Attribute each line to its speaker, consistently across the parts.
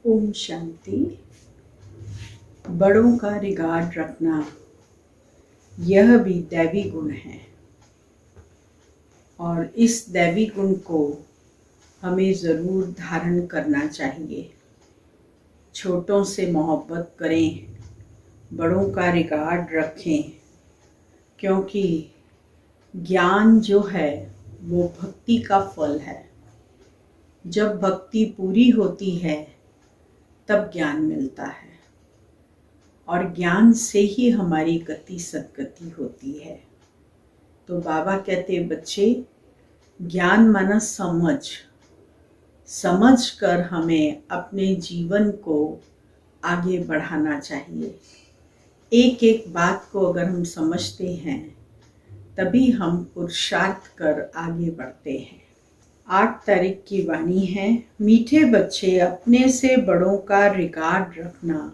Speaker 1: ओम शांति। बड़ों का रिगार्ड रखना यह भी दैवी गुण है और इस दैवी गुण को हमें ज़रूर धारण करना चाहिए। छोटों से मोहब्बत करें, बड़ों का रिगार्ड रखें, क्योंकि ज्ञान जो है वो भक्ति का फल है। जब भक्ति पूरी होती है तब ज्ञान मिलता है और ज्ञान से ही हमारी गति सद्गति होती है। तो बाबा कहते बच्चे, ज्ञान माना समझ कर हमें अपने जीवन को आगे बढ़ाना चाहिए। एक एक बात को अगर हम समझते हैं तभी हम पुरुषार्थ कर आगे बढ़ते हैं। 8 तारीख की वाणी है, मीठे बच्चे अपने से बड़ों का रिगार्ड रखना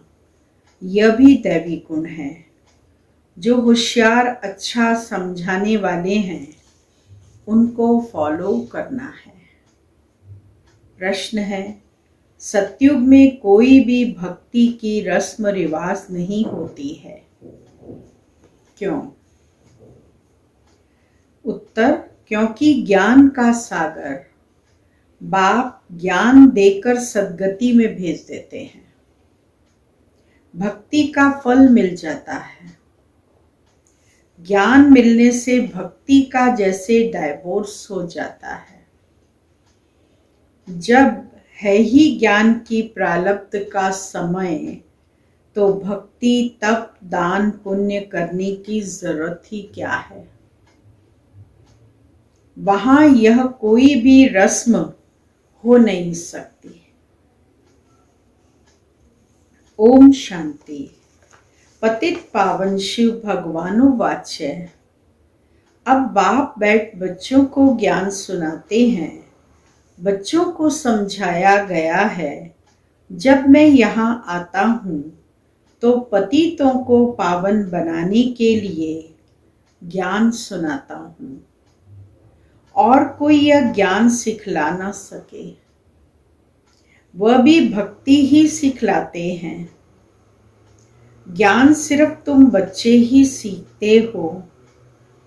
Speaker 1: यह भी दैवी गुण है। जो होशियार अच्छा समझाने वाले हैं उनको फॉलो करना है। प्रश्न है, सतयुग में कोई भी भक्ति की रस्म रिवाज नहीं होती है, क्यों? उत्तर, क्योंकि ज्ञान का सागर बाप ज्ञान देकर सद्गति में भेज देते हैं। भक्ति का फल मिल जाता है। ज्ञान मिलने से भक्ति का जैसे डाइवोर्स हो जाता है। जब है ही ज्ञान की प्रारब्ध का समय तो भक्ति तप दान पुण्य करने की जरूरत ही क्या है। वहां यह कोई भी रस्म हो नहीं सकती। ओम शांति। पतित पावन शिव भगवानो वाच्य। अब बाप बैठ बच्चों को ज्ञान सुनाते हैं। बच्चों को समझाया गया है, जब मैं यहाँ आता हूँ तो पतितों को पावन बनाने के लिए ज्ञान सुनाता हूँ और कोई यह ज्ञान सिखला ना सके। वह भी भक्ति ही सिखलाते हैं। ज्ञान सिर्फ तुम बच्चे ही सीखते हो,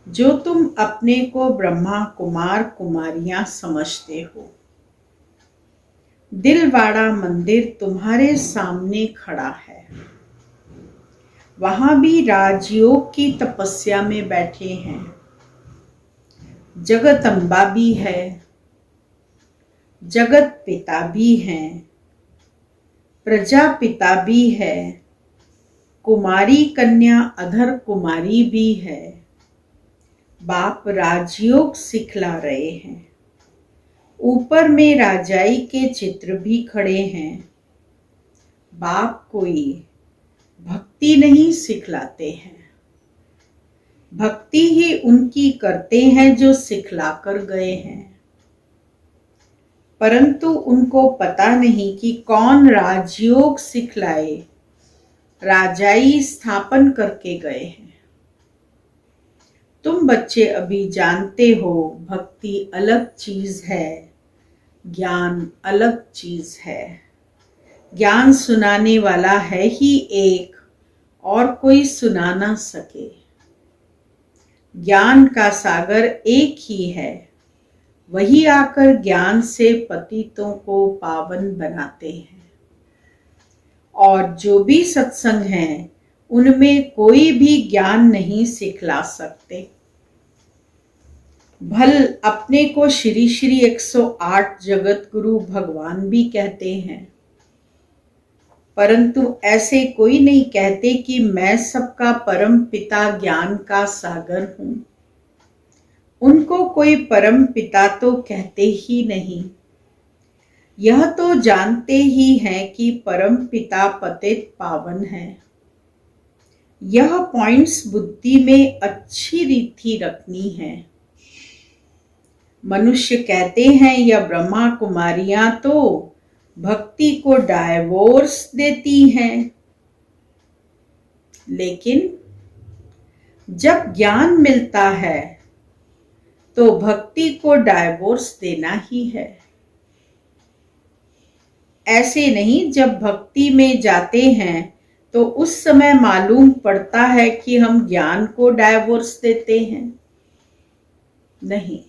Speaker 1: जो तुम अपने को ब्रह्मा कुमार कुमारियां समझते हो। दिलवाड़ा मंदिर तुम्हारे सामने खड़ा है। वहां भी राजयोग की तपस्या में बैठे हैं। जगत अम्बा भी है, जगत पिता भी हैं, प्रजापिता भी है, कुमारी कन्या अधर कुमारी भी है। बाप राजयोग सिखला रहे हैं। ऊपर में राजाई के चित्र भी खड़े हैं। बाप कोई भक्ति नहीं सिखलाते हैं, भक्ति ही उनकी करते हैं जो सिखला कर गए हैं। परंतु उनको पता नहीं कि कौन राजयोग सिखलाए, राजाई स्थापन करके गए हैं। तुम बच्चे अभी जानते हो भक्ति अलग चीज है, ज्ञान अलग चीज है। ज्ञान सुनाने वाला है ही एक और कोई सुना ना सके। ज्ञान का सागर एक ही है, वही आकर ज्ञान से पतितों को पावन बनाते हैं। और जो भी सत्संग हैं उनमें कोई भी ज्ञान नहीं सिखला सकते। भल अपने को श्री श्री 108 जगत गुरु भगवान भी कहते हैं, परंतु ऐसे कोई नहीं कहते कि मैं सबका परम पिता ज्ञान का सागर हूं। उनको कोई परम पिता तो कहते ही नहीं। यह तो जानते ही हैं कि परम पिता पतित पावन है। यह पॉइंट्स बुद्धि में अच्छी रीति रखनी है। मनुष्य कहते हैं यह ब्रह्मा कुमारियां तो भक्ति को डाइवोर्स देती हैं, लेकिन जब ज्ञान मिलता है तो भक्ति को डाइवोर्स देना ही है। ऐसे नहीं, जब भक्ति में जाते हैं तो उस समय मालूम पड़ता है कि हम ज्ञान को डाइवोर्स देते हैं। नहीं,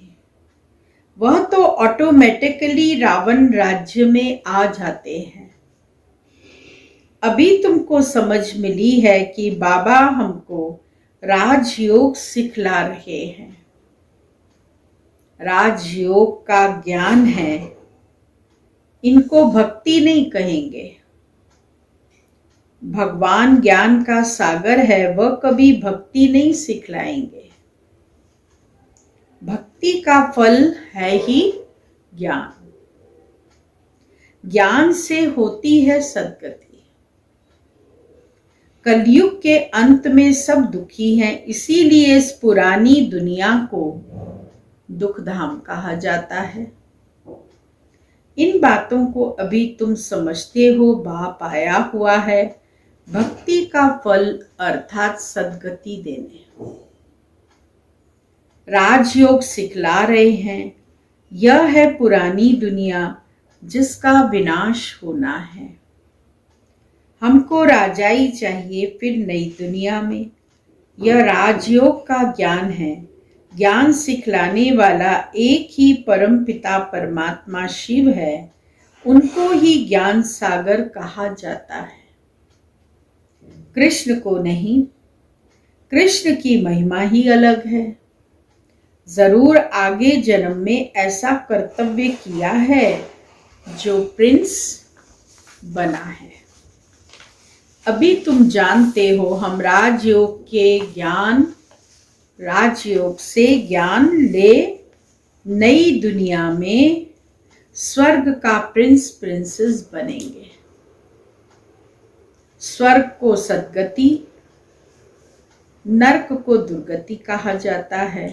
Speaker 1: वह तो ऑटोमेटिकली रावण राज्य में आ जाते हैं। अभी तुमको समझ मिली है कि बाबा हमको राजयोग सिखला रहे हैं। राजयोग का ज्ञान है, इनको भक्ति नहीं कहेंगे। भगवान ज्ञान का सागर है, वह कभी भक्ति नहीं सिखलाएंगे। भक्ति का फल है ही ज्ञान। ज्ञान से होती है सद्गति। कलयुग के अंत में सब दुखी हैं, इसीलिए इस पुरानी दुनिया को दुख धाम कहा जाता है। इन बातों को अभी तुम समझते हो, बाप आया हुआ है भक्ति का फल अर्थात सद्गति देने। राजयोग सिखला रहे हैं। यह है पुरानी दुनिया जिसका विनाश होना है। हमको राजाई चाहिए फिर नई दुनिया में। यह राजयोग का ज्ञान है। ज्ञान सिखलाने वाला एक ही परम पिता परमात्मा शिव है। उनको ही ज्ञान सागर कहा जाता है, कृष्ण को नहीं। कृष्ण की महिमा ही अलग है। जरूर आगे जन्म में ऐसा कर्तव्य किया है जो प्रिंस बना है। अभी तुम जानते हो, हम राजयोग से ज्ञान ले नई दुनिया में स्वर्ग का प्रिंसेस बनेंगे। स्वर्ग को सद्गति, नरक को दुर्गति कहा जाता है।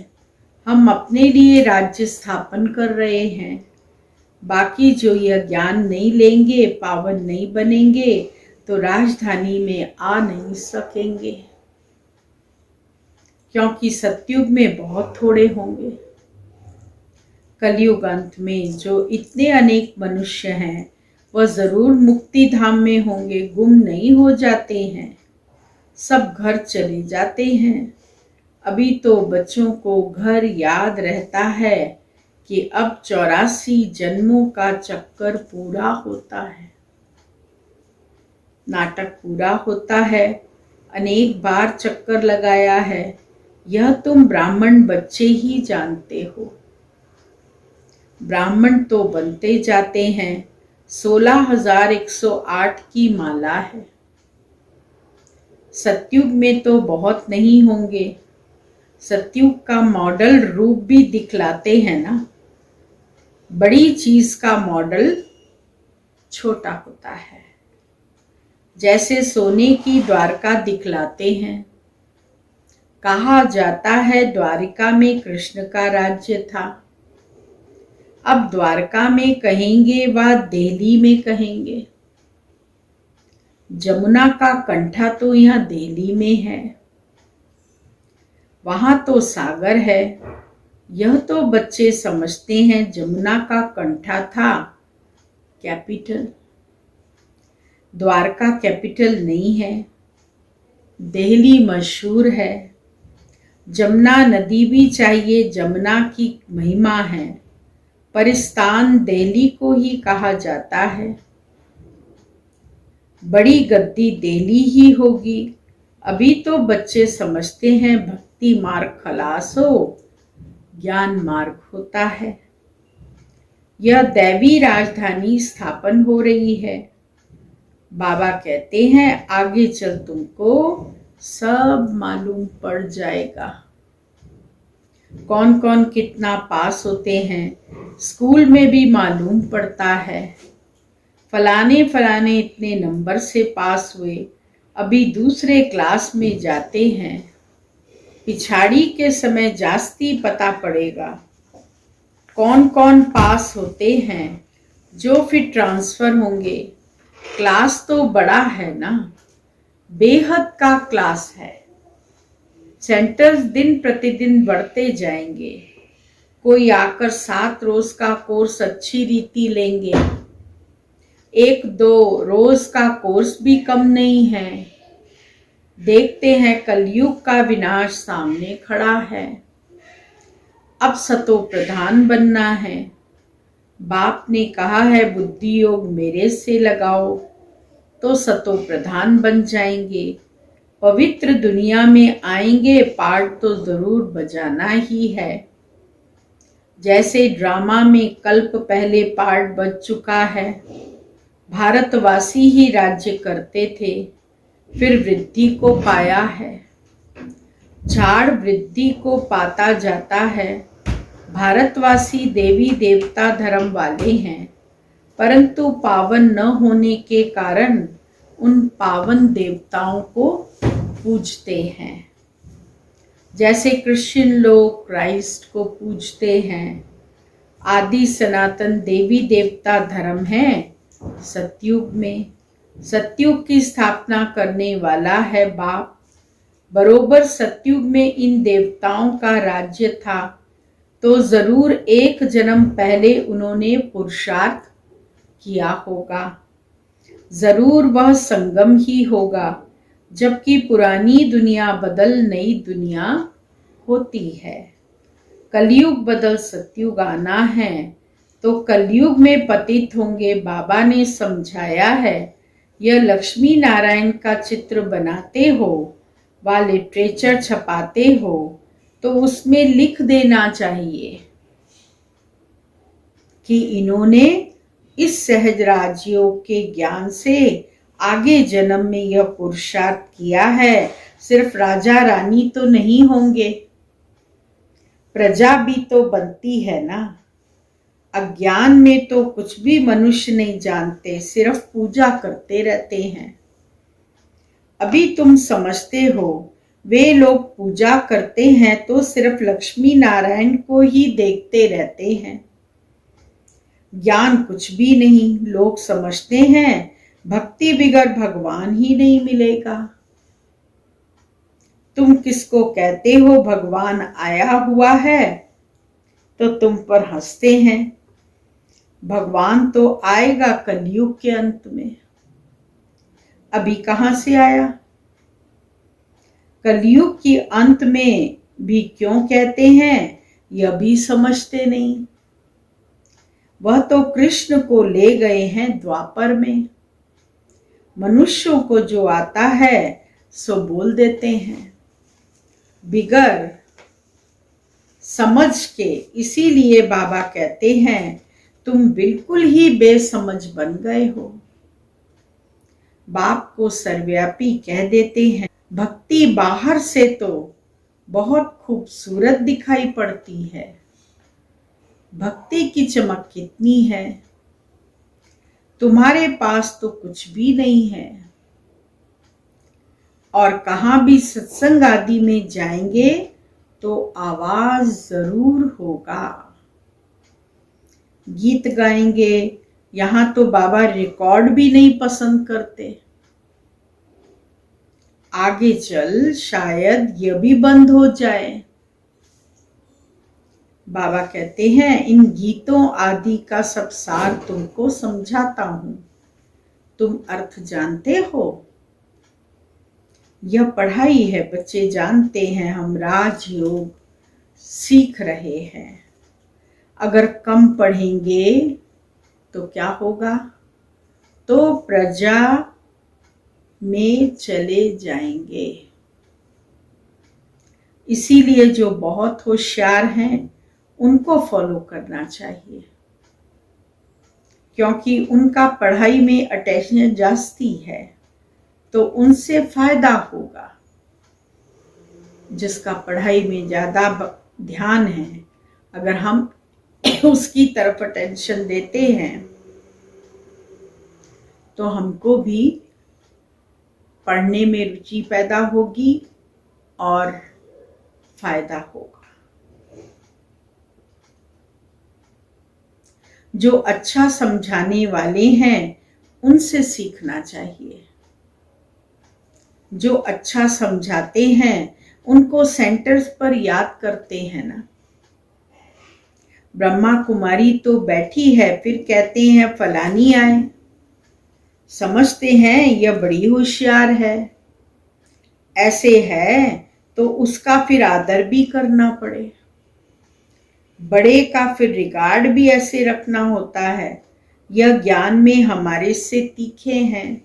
Speaker 1: हम अपने लिए राज्य स्थापन कर रहे हैं। बाकी जो यह ज्ञान नहीं लेंगे, पावन नहीं बनेंगे, तो राजधानी में आ नहीं सकेंगे, क्योंकि सतयुग में बहुत थोड़े होंगे। कलयुग अंत में जो इतने अनेक मनुष्य हैं, वह जरूर मुक्ति धाम में होंगे। गुम नहीं हो जाते हैं, सब घर चले जाते हैं। अभी तो बच्चों को घर याद रहता है कि अब 84 जन्मों का चक्कर पूरा होता है। नाटक पूरा होता है, अनेक बार चक्कर लगाया है। यह तुम ब्राह्मण बच्चे ही जानते हो। ब्राह्मण तो बनते जाते हैं। 16,108 की माला है। सतयुग में तो बहुत नहीं होंगे। सतयुग का मॉडल रूप भी दिखलाते हैं ना। बड़ी चीज का मॉडल छोटा होता है। जैसे सोने की द्वारका दिखलाते हैं। कहा जाता है द्वारिका में कृष्ण का राज्य था। अब द्वारका में कहेंगे व दिल्ली में कहेंगे। जमुना का कंठा तो यहाँ दिल्ली में है, वहां तो सागर है। यह तो बच्चे समझते हैं जमुना का कंठा था कैपिटल। द्वारका कैपिटल नहीं है। दिल्ली मशहूर है। जमुना नदी भी चाहिए, जमुना की महिमा है, पर स्थान दिल्ली को ही कहा जाता है। बड़ी गद्दी दिल्ली ही होगी। अभी तो बच्चे समझते हैं भक्ति मार्ग खलास हो, ज्ञान मार्ग होता है। यह दैवी राजधानी स्थापन हो रही है। बाबा कहते हैं आगे चल तुमको सब मालूम पड़ जाएगा। कौन कौन कितना पास होते हैं, स्कूल में भी मालूम पड़ता है। फलाने फलाने इतने नंबर से पास हुए, अभी दूसरे क्लास में जाते हैं। पिछाड़ी के समय जास्ती पता पड़ेगा कौन कौन पास होते हैं, जो फिर ट्रांसफर होंगे। क्लास तो बड़ा है ना, बेहद का क्लास है। सेंटर्स दिन प्रतिदिन बढ़ते जाएंगे। कोई आकर 7 रोज का कोर्स अच्छी रीति लेंगे, एक दो रोज का कोर्स भी कम नहीं है। देखते हैं कलयुग का विनाश सामने खड़ा है। अब सतो प्रधान बनना है। बाप ने कहा है बुद्धि योग मेरे से लगाओ तो सतो प्रधान बन जाएंगे। पवित्र दुनिया में आएंगे, पार्ट तो जरूर बजाना ही है। जैसे ड्रामा में कल्प पहले पार्ट बज चुका है। भारतवासी ही राज्य करते थे, फिर वृद्धि को पाया है। झाड़ वृद्धि को पाता जाता है। भारतवासी देवी देवता धर्म वाले हैं, परंतु पावन न होने के कारण उन पावन देवताओं को पूजते हैं। जैसे क्रिश्चियन लोग क्राइस्ट को पूजते हैं। आदि सनातन देवी देवता धर्म है सतयुग में। सतयुग की स्थापना करने वाला है बाप। बरोबर सतयुग में इन देवताओं का राज्य था, तो जरूर एक जन्म पहले उन्होंने पुरुषार्थ किया होगा। जरूर वह संगम ही होगा, जबकि पुरानी दुनिया बदल नई दुनिया होती है। कलयुग बदल सतयुग आना है, तो कलयुग में पतित होंगे। बाबा ने समझाया है, यह लक्ष्मी नारायण का चित्र बनाते हो व लिटरेचर छपाते हो तो उसमें लिख देना चाहिए कि इन्होंने इस सहज राजयोग के ज्ञान से आगे जन्म में यह पुरुषार्थ किया है। सिर्फ राजा रानी तो नहीं होंगे, प्रजा भी तो बनती है ना। अज्ञान में तो कुछ भी मनुष्य नहीं जानते, सिर्फ पूजा करते रहते हैं। अभी तुम समझते हो वे लोग पूजा करते हैं तो सिर्फ लक्ष्मी नारायण को ही देखते रहते हैं। ज्ञान कुछ भी नहीं। लोग समझते हैं भक्ति बिगर भगवान ही नहीं मिलेगा। तुम किसको कहते हो भगवान आया हुआ है, तो तुम पर हंसते हैं। भगवान तो आएगा कलयुग के अंत में। अभी कहां से आया? कलयुग के अंत में भी क्यों कहते हैं, यह भी समझते नहीं। वह तो कृष्ण को ले गए हैं द्वापर में। मनुष्यों को जो आता है सो बोल देते हैं बिगर समझ के। इसीलिए बाबा कहते हैं तुम बिल्कुल ही बेसमझ बन गए हो। बाप को सर्वव्यापी कह देते हैं। भक्ति बाहर से तो बहुत खूबसूरत दिखाई पड़ती है। भक्ति की चमक कितनी है। तुम्हारे पास तो कुछ भी नहीं है, और कहां भी सत्संग आदि में जाएंगे तो आवाज जरूर होगा। गीत गाएंगे। यहां तो बाबा रिकॉर्ड भी नहीं पसंद करते। आगे चल शायद यह भी बंद हो जाए। बाबा कहते हैं इन गीतों आदि का सब सार तुमको समझाता हूं, तुम अर्थ जानते हो। यह पढ़ाई है, बच्चे जानते हैं हम राजयोग सीख रहे हैं। अगर कम पढ़ेंगे तो क्या होगा, तो प्रजा में चले जाएंगे। इसीलिए जो बहुत होशियार हैं उनको फॉलो करना चाहिए, क्योंकि उनका पढ़ाई में अटेंशन जास्ती है, तो उनसे फायदा होगा। जिसका पढ़ाई में ज्यादा ध्यान है, अगर हम उसकी तरफ अटेंशन देते हैं तो हमको भी पढ़ने में रुचि पैदा होगी और फायदा होगा। जो अच्छा समझाने वाले हैं उनसे सीखना चाहिए। जो अच्छा समझाते हैं उनको सेंटर्स पर याद करते हैं ना। ब्रह्मा कुमारी तो बैठी है, फिर कहते हैं फलानी आए। समझते हैं यह बड़ी होशियार है। ऐसे है तो उसका फिर आदर भी करना पड़े। बड़े का फिर रिगार्ड भी ऐसे रखना होता है। यह ज्ञान में हमारे से तीखे हैं।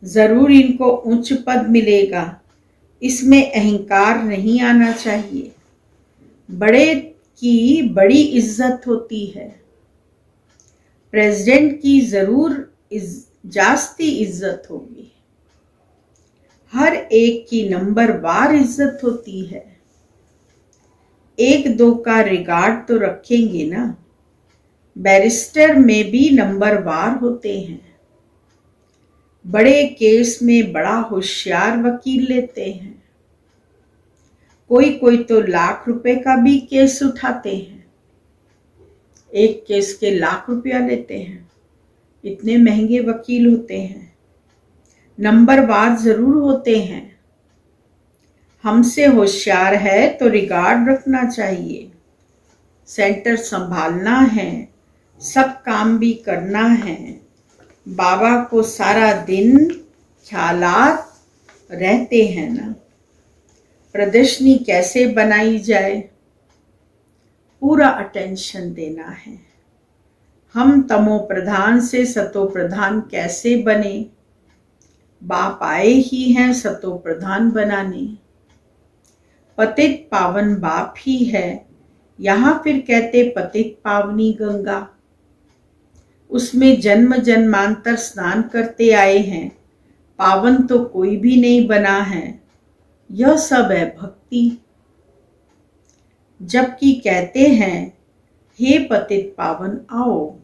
Speaker 1: जरूर इनको उच्च पद मिलेगा, इसमें अहंकार नहीं आना चाहिए। बड़े की बड़ी इज्जत होती है। प्रेसिडेंट की जरूर जास्ती इज्जत होगी। हर एक की नंबरवार इज्जत होती है। एक दो का रिगार्ड तो रखेंगे ना। बैरिस्टर में भी नंबरवार होते हैं। बड़े केस में बड़ा होशियार वकील लेते हैं। कोई कोई तो लाख रुपए का भी केस उठाते हैं। एक केस के लाख रुपया लेते हैं। इतने महंगे वकील होते हैं। नंबरवार जरूर होते हैं। हमसे होशियार है तो रिगार्ड रखना चाहिए। सेंटर संभालना है, सब काम भी करना है। बाबा को सारा दिन ख्यालात रहते हैं ना। प्रदर्शनी कैसे बनाई जाए, पूरा अटेंशन देना है। हम तमो प्रधान से सतो प्रधान कैसे बने, बाप आए ही हैं सतो प्रधान बनाने। पतित पावन बाप ही है, यहाँ फिर कहते पतित पावनी गंगा। उसमें जन्म जन्मांतर स्नान करते आए हैं, पावन तो कोई भी नहीं बना है। यह सब है भक्ति। जबकि कहते हैं हे पतित पावन आओ,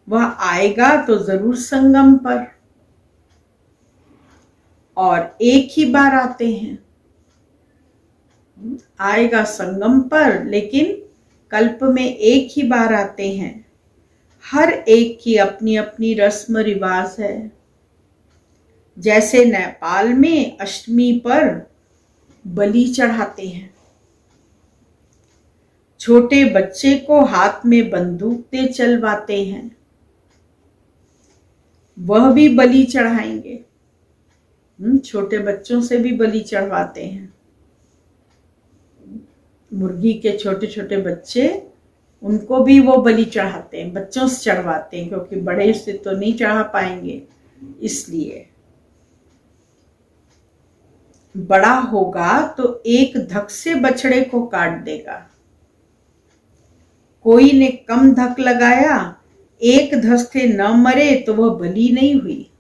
Speaker 1: वह आएगा तो जरूर संगम पर, और एक ही बार आते हैं। आएगा संगम पर, लेकिन कल्प में एक ही बार आते हैं। हर एक की अपनी अपनी रस्म रिवाज है। जैसे नेपाल में अष्टमी पर बलि चढ़ाते हैं। छोटे बच्चे को हाथ में बंदूक दे चलवाते हैं, वह भी बलि चढ़ाएंगे। छोटे बच्चों से भी बलि चढ़वाते हैं। मुर्गी के छोटे छोटे बच्चे, उनको भी वो बलि चढ़ाते हैं, बच्चों से चढ़वाते हैं, क्योंकि बड़े से तो नहीं चढ़ा पाएंगे। इसलिए बड़ा होगा तो एक धक से बछड़े को काट देगा। कोई ने कम धक लगाया, एक धक से न मरे तो वह बलि नहीं हुई।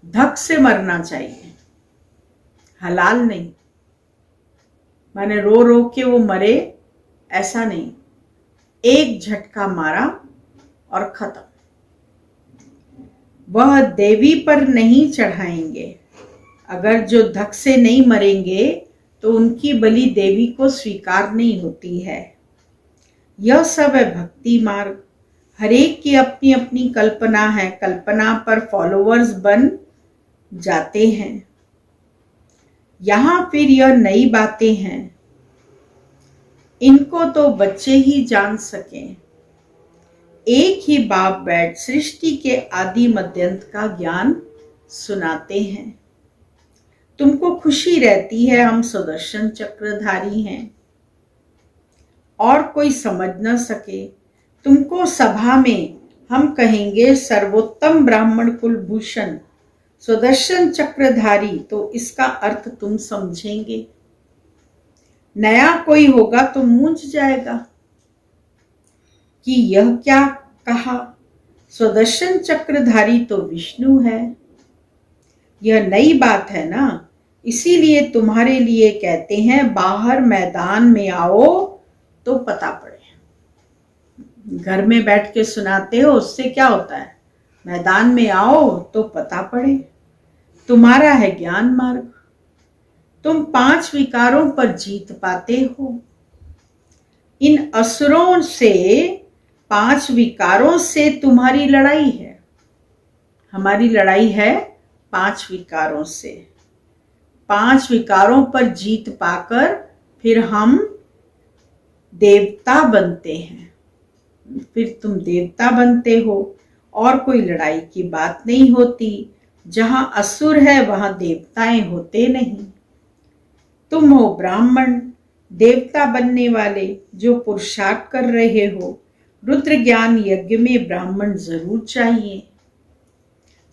Speaker 1: धक से मरना चाहिए, हलाल नहीं। माने रो रो के वो मरे, ऐसा नहीं। एक झटका मारा और खत्म। वह देवी पर नहीं चढ़ाएंगे। अगर जो धक से नहीं मरेंगे तो उनकी बलि देवी को स्वीकार नहीं होती है। यह सब है भक्ति मार्ग। हरेक की अपनी अपनी कल्पना है। कल्पना पर फॉलोअर्स बन जाते हैं। यहाँ फिर यह नई बातें हैं, इनको तो बच्चे ही जान सकें। एक ही बाप बैठ सृष्टि के आदि मध्यंत का ज्ञान सुनाते हैं। तुमको खुशी रहती है हम सुदर्शन चक्रधारी हैं, और कोई समझ न सके। तुमको सभा में हम कहेंगे सर्वोत्तम ब्राह्मण कुलभूषण सुदर्शन चक्रधारी, तो इसका अर्थ तुम समझेंगे। नया कोई होगा तो मूंझ जाएगा कि यह क्या कहा। सुदर्शन चक्रधारी तो विष्णु है। यह नई बात है ना, इसीलिए तुम्हारे लिए कहते हैं बाहर मैदान में आओ तो पता पड़े। घर में बैठ के सुनाते हो, उससे क्या होता है? मैदान में आओ तो पता पड़े। तुम्हारा है ज्ञान मार्ग। तुम 5 विकारों पर जीत पाते हो। इन असुरों से, 5 विकारों से तुम्हारी लड़ाई है। हमारी लड़ाई है 5 विकारों से। 5 विकारों पर जीत पाकर फिर हम देवता बनते हैं। फिर तुम देवता बनते हो और कोई लड़ाई की बात नहीं होती। जहां असुर है वहां देवताएं होते नहीं। तुम हो ब्राह्मण, देवता बनने वाले, जो पुरुषार्थ कर रहे हो। रुद्र ज्ञान यज्ञ में ब्राह्मण जरूर चाहिए,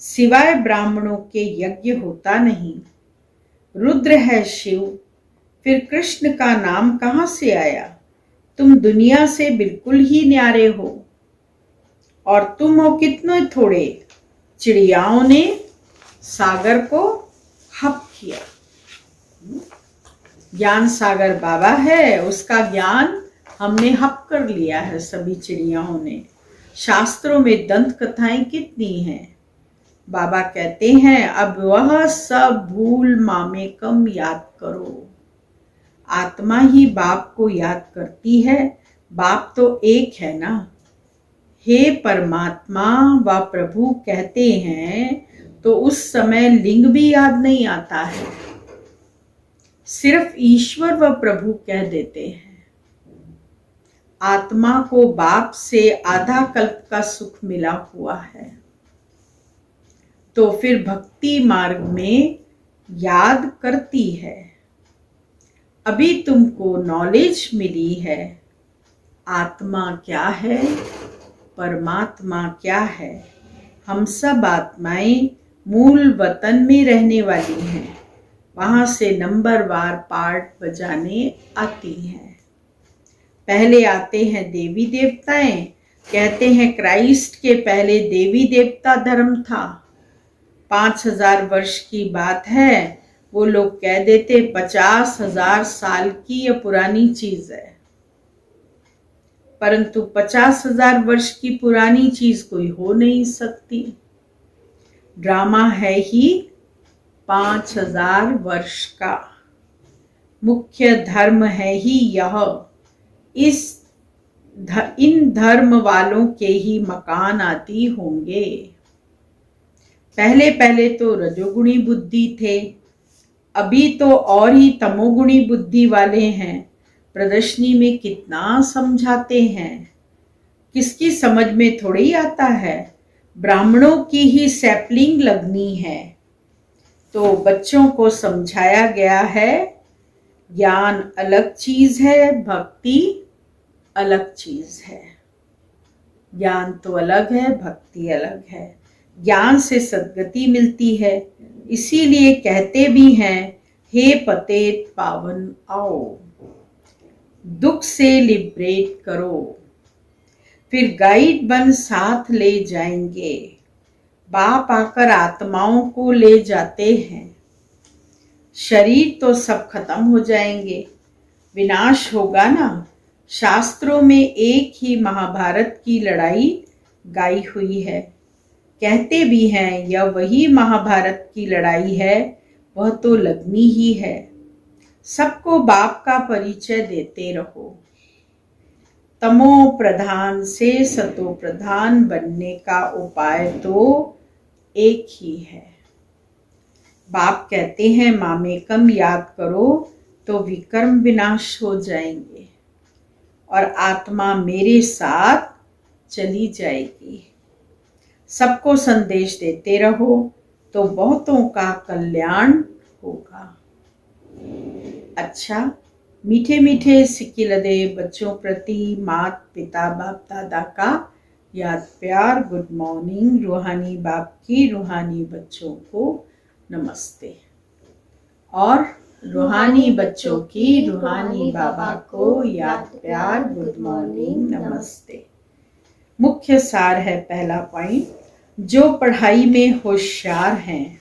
Speaker 1: सिवाय ब्राह्मणों के यज्ञ होता नहीं। रुद्र है शिव, फिर कृष्ण का नाम कहां से आया? तुम दुनिया से बिल्कुल ही न्यारे हो। और तुम हो कितने थोड़े, चिड़ियाओं ने सागर को हप किया। ज्ञान सागर बाबा है, उसका ज्ञान हमने हप कर लिया है सभी चिड़ियाओं ने। शास्त्रों में दंत कथाएं कितनी हैं। बाबा कहते हैं अब वह सब भूल मामेकम याद करो। आत्मा ही बाप को याद करती है, बाप तो एक है ना। हे परमात्मा व प्रभु कहते हैं तो उस समय लिंग भी याद नहीं आता है, सिर्फ ईश्वर व प्रभु कह देते हैं। आत्मा को बाप से आधा कल्प का सुख मिला हुआ है, तो फिर भक्ति मार्ग में याद करती है। अभी तुमको नॉलेज मिली है, आत्मा क्या है, परमात्मा क्या है। हम सब आत्माएं मूल वतन में रहने वाली हैं, वहां से नंबरवार पार्ट बजाने आती हैं। पहले आते हैं देवी देवताएं। कहते हैं क्राइस्ट के पहले देवी देवता धर्म था। 5000 वर्ष की बात है, वो लोग कह देते 50,000 साल की यह पुरानी चीज है। परंतु 50,000 वर्ष की पुरानी चीज कोई हो नहीं सकती। ड्रामा है ही 5,000 वर्ष का। मुख्य धर्म है ही यह। इन धर्म वालों के ही मकान आदि होंगे। पहले पहले तो रजोगुणी बुद्धि थे, अभी तो और ही तमोगुणी बुद्धि वाले हैं। प्रदर्शनी में कितना समझाते हैं, किसकी समझ में थोड़ी आता है। ब्राह्मणों की ही सैपलिंग लगनी है, तो बच्चों को समझाया गया है ज्ञान अलग चीज है, भक्ति अलग चीज है। ज्ञान तो अलग है, भक्ति अलग है। ज्ञान से सद्गति मिलती है, इसीलिए कहते भी हैं हे पतेत पावन आओ, दुख से लिबरेट करो। फिर गाइड बन साथ ले जाएंगे। बाप आकर आत्माओं को ले जाते हैं। शरीर तो सब खत्म हो जाएंगे, विनाश होगा ना। शास्त्रों में एक ही महाभारत की लड़ाई गाई हुई है। कहते भी हैं यह वही महाभारत की लड़ाई है, वह तो लगनी ही है। सबको बाप का परिचय देते रहो। तमो प्रधान से सतो प्रधान बनने का उपाय तो एक ही है। बाप कहते हैं मामेकम याद करो तो विकर्म विनाश हो जाएंगे और आत्मा मेरे साथ चली जाएगी। सबको संदेश देते रहो तो बहुतों का कल्याण होगा। अच्छा, मीठे मीठे सिक्किलदे बच्चों प्रति माता पिता बाप दादा का याद प्यार। Good morning. रूहानी बाप की रूहानी बच्चों को नमस्ते। और रूहानी बच्चों की रूहानी बाबा को याद प्यार, गुड मॉर्निंग, नमस्ते। मुख्य सार है पहला पॉइंट, जो पढ़ाई में होशियार हैं,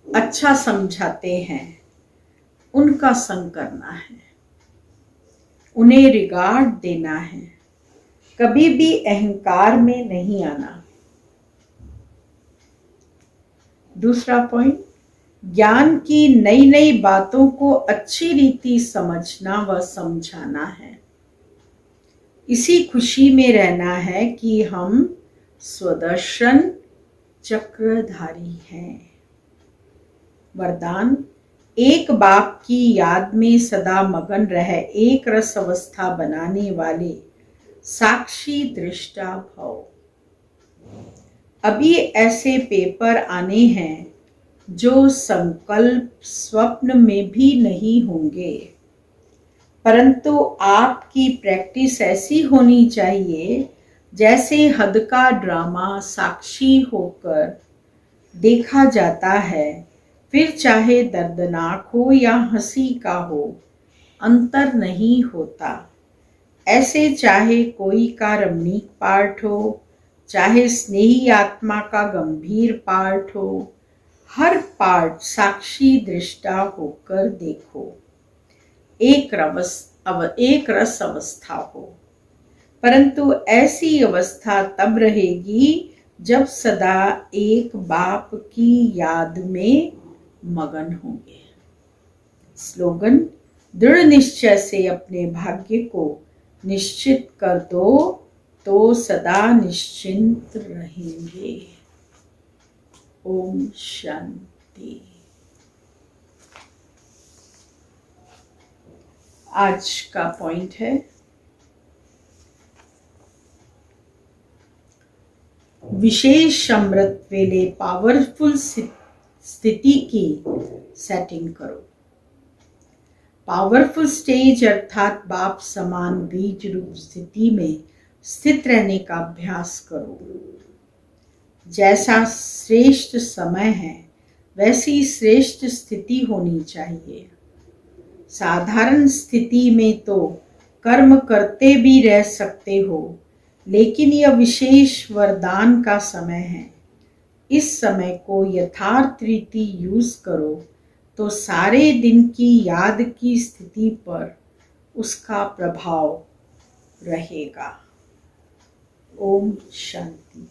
Speaker 1: अच्छा समझाते हैं, उनका संग करना है, उन्हें रिगार्ड देना है, कभी भी अहंकार में नहीं आना। दूसरा पॉइंट, ज्ञान की नई नई बातों को अच्छी रीति समझना व समझाना है। इसी खुशी में रहना है कि हम स्वदर्शन चक्रधारी हैं। वरदान, एक बाप की याद में सदा मगन रह एक रस अवस्था बनाने वाले साक्षी दृष्टा भव। अभी ऐसे पेपर आने हैं जो संकल्प स्वप्न में भी नहीं होंगे, परंतु आपकी प्रैक्टिस ऐसी होनी चाहिए जैसे हद का ड्रामा साक्षी होकर देखा जाता है, फिर चाहे दर्दनाक हो या हंसी का हो, अंतर नहीं होता। ऐसे चाहे कोई का रमणीक पाठ हो, चाहे स्नेही आत्मा का गंभीर पाठ हो, हर पाठ साक्षी दृष्टा होकर देखो। एक रस अवस्था हो, परंतु ऐसी अवस्था तब रहेगी जब सदा एक बाप की याद में मगन होंगे। स्लोगन: दृढ़ निश्चय से अपने भाग्य को निश्चित कर दो तो सदा निश्चिंत रहेंगे। ओम शांति। आज का पॉइंट है, विशेष अमृत वेले पावरफुल स्थिति की सेटिंग करो। पावरफुल स्टेज अर्थात बाप समान बीज रूप स्थिति में स्थित रहने का अभ्यास करो। जैसा श्रेष्ठ समय है वैसी श्रेष्ठ स्थिति होनी चाहिए। साधारण स्थिति में तो कर्म करते भी रह सकते हो, लेकिन यह विशेष वरदान का समय है। इस समय को यथार्थ रीति यूज करो तो सारे दिन की याद की स्थिति पर उसका प्रभाव रहेगा। ओम शांति।